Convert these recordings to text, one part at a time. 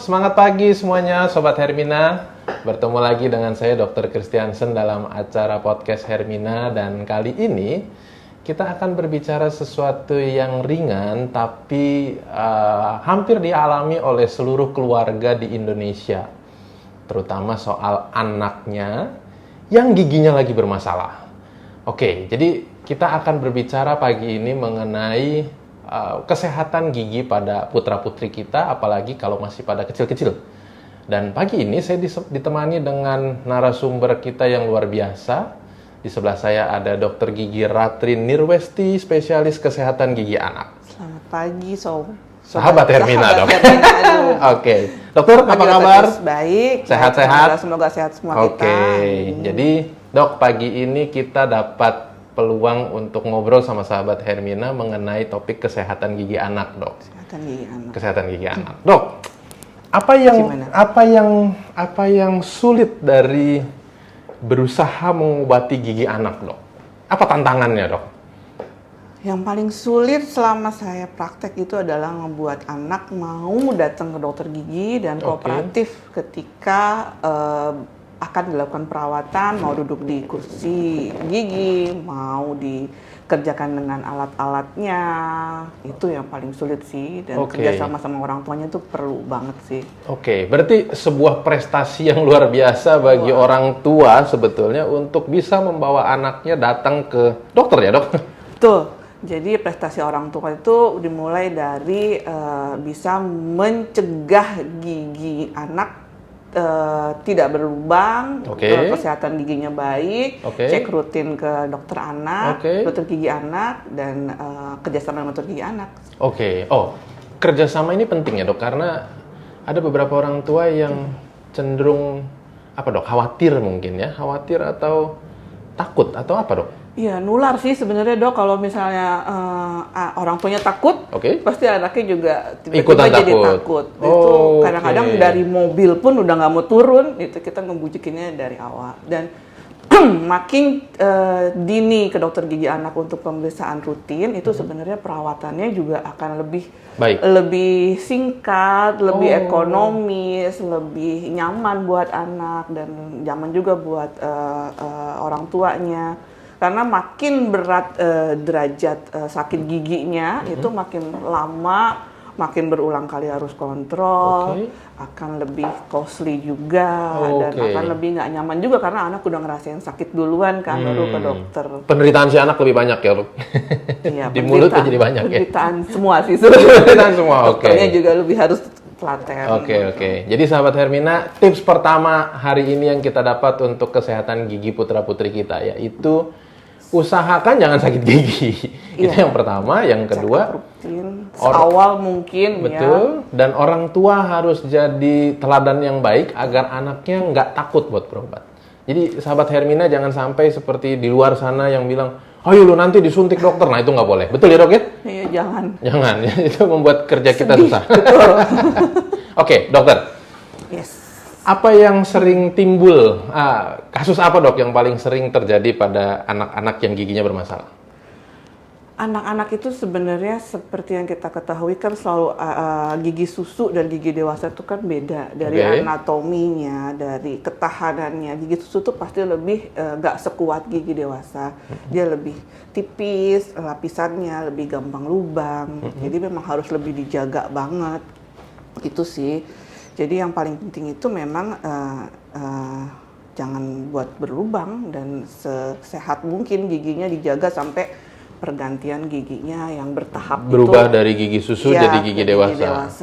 semangat pagi semuanya Sobat Hermina. Bertemu lagi dengan saya Dr. Christiansen dalam acara podcast Hermina. Dan kali ini kita akan berbicara sesuatu yang ringan tapi hampir dialami oleh seluruh keluarga di Indonesia. Terutama soal anaknya yang giginya lagi bermasalah. Oke, jadi kita akan berbicara pagi ini mengenai kesehatan gigi pada putra-putri kita, apalagi kalau masih pada kecil-kecil. Dan pagi ini saya ditemani dengan narasumber kita yang luar biasa. Di sebelah saya ada Dr. Gigi Ratri Nirwesti, spesialis kesehatan gigi anak. Selamat pagi, Sahabat Hermina, dok. Oke, dokter apa kabar? Baik. Sehat-sehat? Semoga sehat semua kita. Oke, jadi dok, pagi ini kita dapat peluang untuk ngobrol sama sahabat Hermina mengenai topik kesehatan gigi anak, dok. Kesehatan gigi anak. Dok, apa yang sulit dari berusaha mengobati gigi anak, dok? Apa tantangannya, dok? Yang paling sulit selama saya praktek itu adalah membuat anak mau datang ke dokter gigi dan kooperatif ketika akan dilakukan perawatan, mau duduk di kursi gigi, mau dikerjakan dengan alat-alatnya. Itu yang paling sulit sih, dan kerja sama orang tuanya itu perlu banget sih. Oke, berarti sebuah prestasi yang luar biasa bagi orang tua sebetulnya untuk bisa membawa anaknya datang ke dokter ya, dok? Betul. Jadi prestasi orang tua itu dimulai dari bisa mencegah gigi anak tidak berlubang, kesehatan giginya baik, cek rutin ke dokter anak, dokter gigi anak, dan kerjasama dengan dokter gigi anak. Kerjasama ini penting ya, dok, karena ada beberapa orang tua yang cenderung khawatir mungkin ya, khawatir atau takut atau apa, dok? Iya, nular sih sebenarnya, dok. Kalau misalnya orang tuanya takut, pasti anaknya juga tiba-tiba jadi takut. Itu kadang-kadang dari mobil pun udah nggak mau turun. Itu kita ngebujukinnya dari awal. Dan makin dini ke dokter gigi anak untuk pemeriksaan rutin, itu sebenarnya perawatannya juga akan lebih singkat, lebih ekonomis, lebih nyaman buat anak, dan nyaman juga buat orang tuanya. Karena makin berat derajat sakit giginya, itu makin lama, makin berulang kali harus kontrol, akan lebih costly juga, dan akan lebih nggak nyaman juga karena anak udah ngerasain sakit duluan kan, baru ke dokter. Penderitaan si anak lebih banyak ya, dok? Iya, di mulut tuh jadi banyak ya? Penderitaan semua sih. Penderitaan semua, dokternya juga lebih harus telaten. Oke. Jadi sahabat Hermina, tips pertama hari ini yang kita dapat untuk kesehatan gigi putra-putri kita yaitu usahakan jangan sakit gigi. Itu yang pertama. Yang kedua, rutin, seawal mungkin. Betul. Dan orang tua harus jadi teladan yang baik agar anaknya nggak takut buat berobat. Jadi sahabat Hermina jangan sampai seperti di luar sana yang bilang, ayo lu nanti disuntik dokter. Nah itu nggak boleh. Betul ya, dok ya? Iya, jangan. Jangan. Itu membuat kerja kita susah. Betul. Oke, dokter. Yes. Apa yang sering timbul? Kasus apa, dok, yang paling sering terjadi pada anak-anak yang giginya bermasalah? Anak-anak itu sebenarnya seperti yang kita ketahui kan selalu gigi susu dan gigi dewasa itu kan beda. Dari anatominya, dari ketahanannya. Gigi susu tuh pasti lebih nggak sekuat gigi dewasa. Dia lebih tipis, lapisannya lebih gampang lubang. Jadi memang harus lebih dijaga banget. Itu sih. Jadi yang paling penting itu memang jangan buat berlubang, dan sesehat mungkin giginya dijaga sampai pergantian giginya yang bertahap. Berubah dari gigi susu jadi gigi dewasa.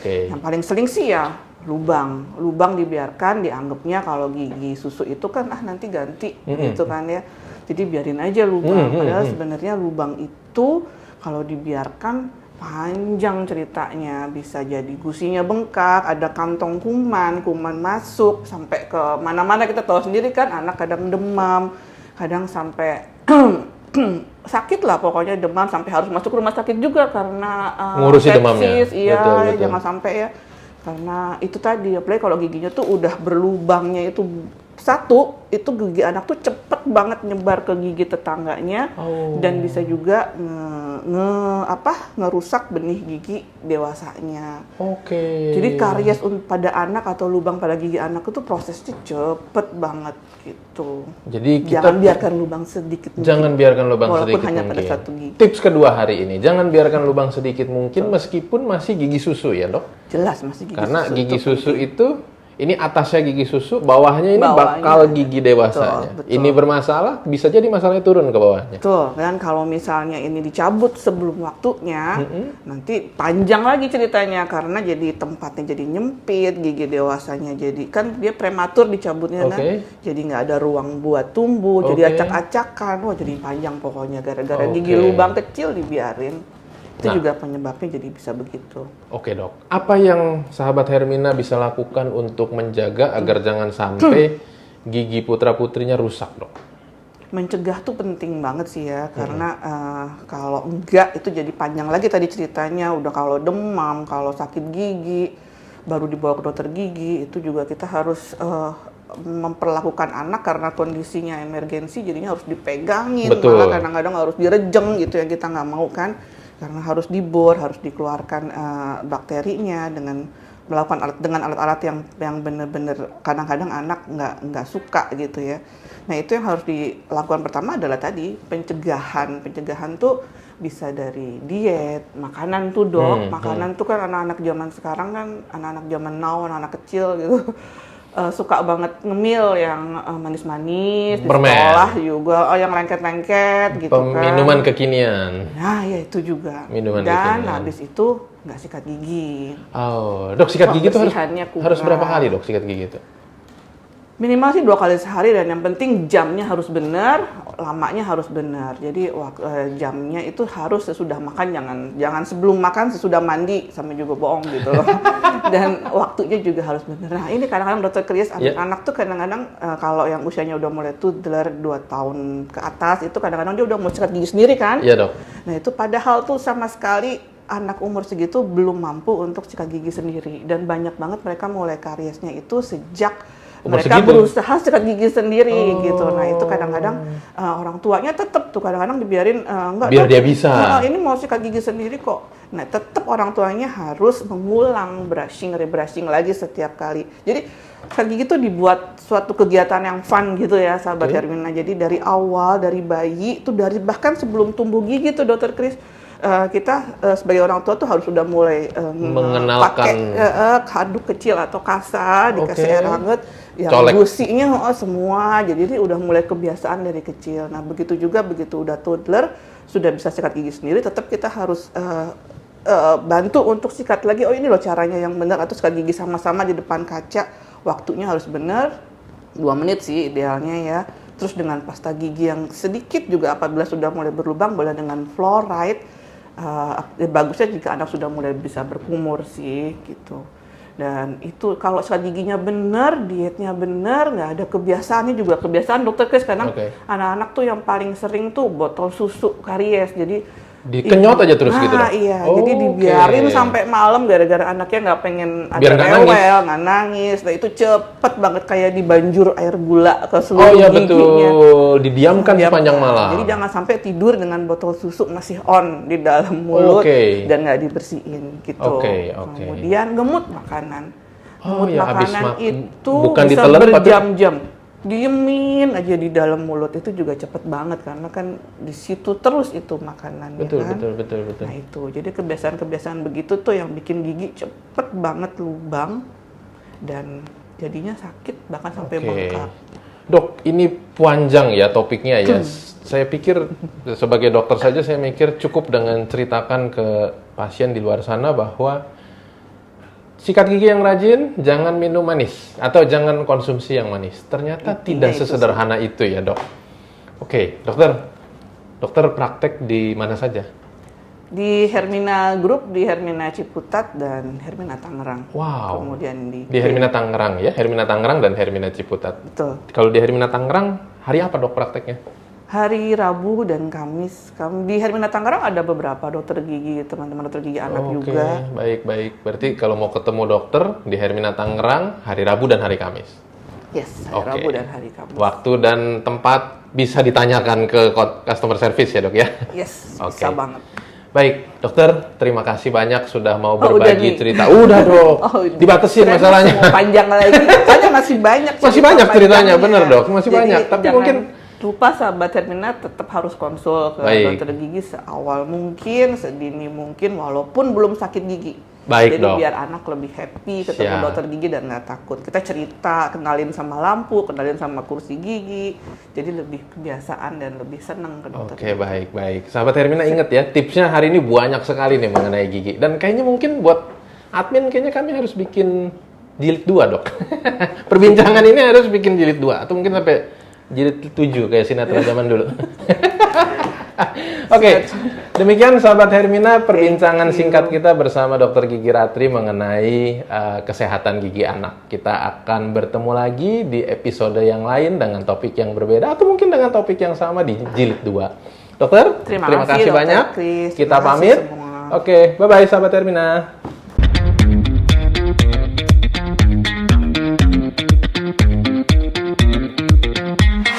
Yang paling sering sih ya lubang. Lubang dibiarkan, dianggapnya kalau gigi susu itu kan nanti ganti gitu kan ya. Jadi biarin aja lubang. Padahal sebenarnya lubang itu kalau dibiarkan panjang ceritanya, bisa jadi gusinya bengkak, ada kantong kuman masuk sampai ke mana-mana. Kita tahu sendiri kan, anak kadang demam, kadang sampai sakit lah pokoknya, demam sampai harus masuk rumah sakit juga karena ngurusi demamnya. Iya, betul. jangan sampai ya. Karena itu tadi, apalagi kalau giginya tuh udah berlubangnya itu satu, itu gigi anak tuh cepet banget nyebar ke gigi tetangganya dan bisa juga ngerusak benih gigi dewasanya. Jadi karies pada anak atau lubang pada gigi anak itu prosesnya cepet banget gitu. Jadi jangan biarkan lubang sedikit mungkin. Jangan biarkan lubang sedikit hanya mungkin. Pada satu gigi. Tips kedua hari ini, jangan biarkan lubang sedikit mungkin meskipun masih gigi susu ya dok? Jelas masih gigi Karena susu. Karena gigi susu itu ini atasnya gigi susu, bawahnya ini bakal gigi dewasanya. Betul. Ini bermasalah, bisa jadi masalahnya turun ke bawahnya. Betul, dan kalau misalnya ini dicabut sebelum waktunya, nanti panjang lagi ceritanya karena jadi tempatnya jadi nyempit, gigi dewasanya jadi kan dia prematur dicabutnya kan, jadi nggak ada ruang buat tumbuh, jadi acak-acakan, wah jadi panjang pokoknya gara-gara gigi lubang kecil dibiarin. Itu juga penyebabnya jadi bisa begitu. Oke dok, apa yang sahabat Hermina bisa lakukan untuk menjaga agar jangan sampai gigi putra-putrinya rusak dok? Mencegah tuh penting banget sih ya, karena kalau enggak itu jadi panjang lagi tadi ceritanya. Udah kalau demam, kalau sakit gigi, baru dibawa ke dokter gigi, itu juga kita harus memperlakukan anak karena kondisinya emergensi, jadinya harus dipegangin, malah kadang-kadang harus direjeng gitu yang kita nggak mau kan. Karena harus dibor, harus dikeluarkan bakterinya dengan melakukan dengan alat-alat yang benar-benar kadang-kadang anak nggak suka gitu ya. Nah itu yang harus dilakukan pertama adalah tadi pencegahan. Pencegahan tuh bisa dari diet, makanan tuh dok. Makanan tuh kan anak-anak zaman sekarang kan, anak-anak zaman now, anak-anak kecil gitu. Suka banget ngemil yang manis-manis di sekolah juga, yang lengket-lengket gitu kan. Minuman kekinian. Nah ya itu juga. Minuman dan kekinian. Habis itu nggak sikat gigi. Dok sikat gigi itu harus berapa kali dok sikat gigi itu? Minimal sih 2 kali sehari, dan yang penting jamnya harus benar, lamanya harus benar. Jadi jamnya itu harus sesudah makan, jangan sebelum makan, sesudah mandi, sama juga bohong gitu loh. Dan waktunya juga harus benar. Nah ini kadang-kadang dokter Kris, anak-anak tuh kadang-kadang kalau yang usianya udah mulai toddler 2 tahun ke atas, itu kadang-kadang dia udah mau sikat gigi sendiri kan? Iya dok. Nah itu padahal tuh sama sekali anak umur segitu belum mampu untuk sikat gigi sendiri. Dan banyak banget mereka mulai kariesnya itu sejak mereka berusaha sikat gigi sendiri gitu. Nah itu kadang-kadang orang tuanya tetap tuh kadang-kadang dibiarin enggak. Biar dia bisa. Ini mau sikat gigi sendiri kok. Nah tetap orang tuanya harus mengulang rebrushing lagi setiap kali. Jadi sikat gigi tuh dibuat suatu kegiatan yang fun gitu ya sahabat Hermina. Jadi dari awal, dari bayi itu bahkan sebelum tumbuh gigi tuh dokter Kris. Kita sebagai orang tua tuh harus sudah mulai mengenalkan pakai handuk kecil atau kasa, dikasih air hangat, yang gusinya semua, jadi ini udah mulai kebiasaan dari kecil. Nah begitu juga begitu udah toddler sudah bisa sikat gigi sendiri, tetap kita harus bantu untuk sikat lagi. Oh ini loh caranya yang benar, atau sikat gigi sama-sama di depan kaca, waktunya harus benar, 2 menit sih idealnya ya. Terus dengan pasta gigi yang sedikit juga apabila sudah mulai berlubang, boleh dengan fluoride. Bagusnya jika anak sudah mulai bisa berkumur sih gitu. Dan itu kalau sikat giginya benar, dietnya benar, nggak ada kebiasaannya juga. Kebiasaan dokter Kris kadang anak-anak tuh yang paling sering tuh botol susu karies, jadi dikenyot aja terus gitu dong? Iya, jadi dibiarin sampai malam gara-gara anaknya nggak pengen ada rewel, nggak nangis. Nah itu cepet banget kayak dibanjur air gula ke seluruh giginya. Betul, didiamkan sepanjang malam. Jadi jangan sampai tidur dengan botol susu masih on di dalam mulut dan nggak dibersihin gitu. Kemudian gemut makanan. Gemut makanan itu bisa berjam-jam. Diemin aja di dalam mulut itu juga cepet banget karena kan di situ terus itu makanannya. Betul. Nah itu, jadi kebiasaan-kebiasaan begitu tuh yang bikin gigi cepet banget lubang dan jadinya sakit bahkan sampai bengkak. Dok, ini panjang ya topiknya ya. Saya pikir sebagai dokter saja saya mikir cukup dengan ceritakan ke pasien di luar sana bahwa sikat gigi yang rajin, jangan minum manis atau jangan konsumsi yang manis. Ternyata tidak sesederhana itu ya dok. Oke, dokter praktek di mana saja? Di Hermina Group, di Hermina Ciputat dan Hermina Tangerang. Wow. Kemudian di Hermina Tangerang ya, Hermina Tangerang dan Hermina Ciputat. Betul. Kalau di Hermina Tangerang, hari apa dok prakteknya? Hari Rabu dan Kamis. Di Hermina Tangerang ada beberapa dokter gigi, teman-teman dokter gigi anak juga. Baik. Berarti kalau mau ketemu dokter di Hermina Tangerang, hari Rabu dan hari Kamis. Yes, hari Rabu dan hari Kamis. Waktu dan tempat bisa ditanyakan ke customer service ya dok ya? Yes, bisa banget. Baik, dokter, terima kasih banyak sudah mau berbagi cerita. Udah dok, dibatasin masalahnya. Panjang lagi, soalnya masih banyak. Masih banyak ceritanya, bener dok, masih banyak. Tapi mungkin lupa sahabat Hermina tetap harus konsul ke dokter gigi seawal mungkin, sedini mungkin, walaupun belum sakit gigi. Baik, jadi dok. Biar anak lebih happy ketemu dokter gigi dan nggak takut. Kita cerita, kenalin sama lampu, kenalin sama kursi gigi. Jadi lebih kebiasaan dan lebih senang ke dokter. Oke, baik. Sahabat Hermina ingat ya, tipsnya hari ini banyak sekali nih mengenai gigi. Dan kayaknya mungkin buat admin kayaknya kami harus bikin jilid 2, dok. Perbincangan ini harus bikin jilid 2 atau mungkin sampai jilid 7 kayak sinetron zaman dulu. Oke, demikian sahabat Hermina perbincangan singkat kita bersama Dr. Gigi Ratri mengenai kesehatan gigi anak. Kita akan bertemu lagi di episode yang lain dengan topik yang berbeda atau mungkin dengan topik yang sama di jilid 2. Dokter, terima kasih banyak. Chris. Kita pamit. Oke, bye-bye sahabat Hermina.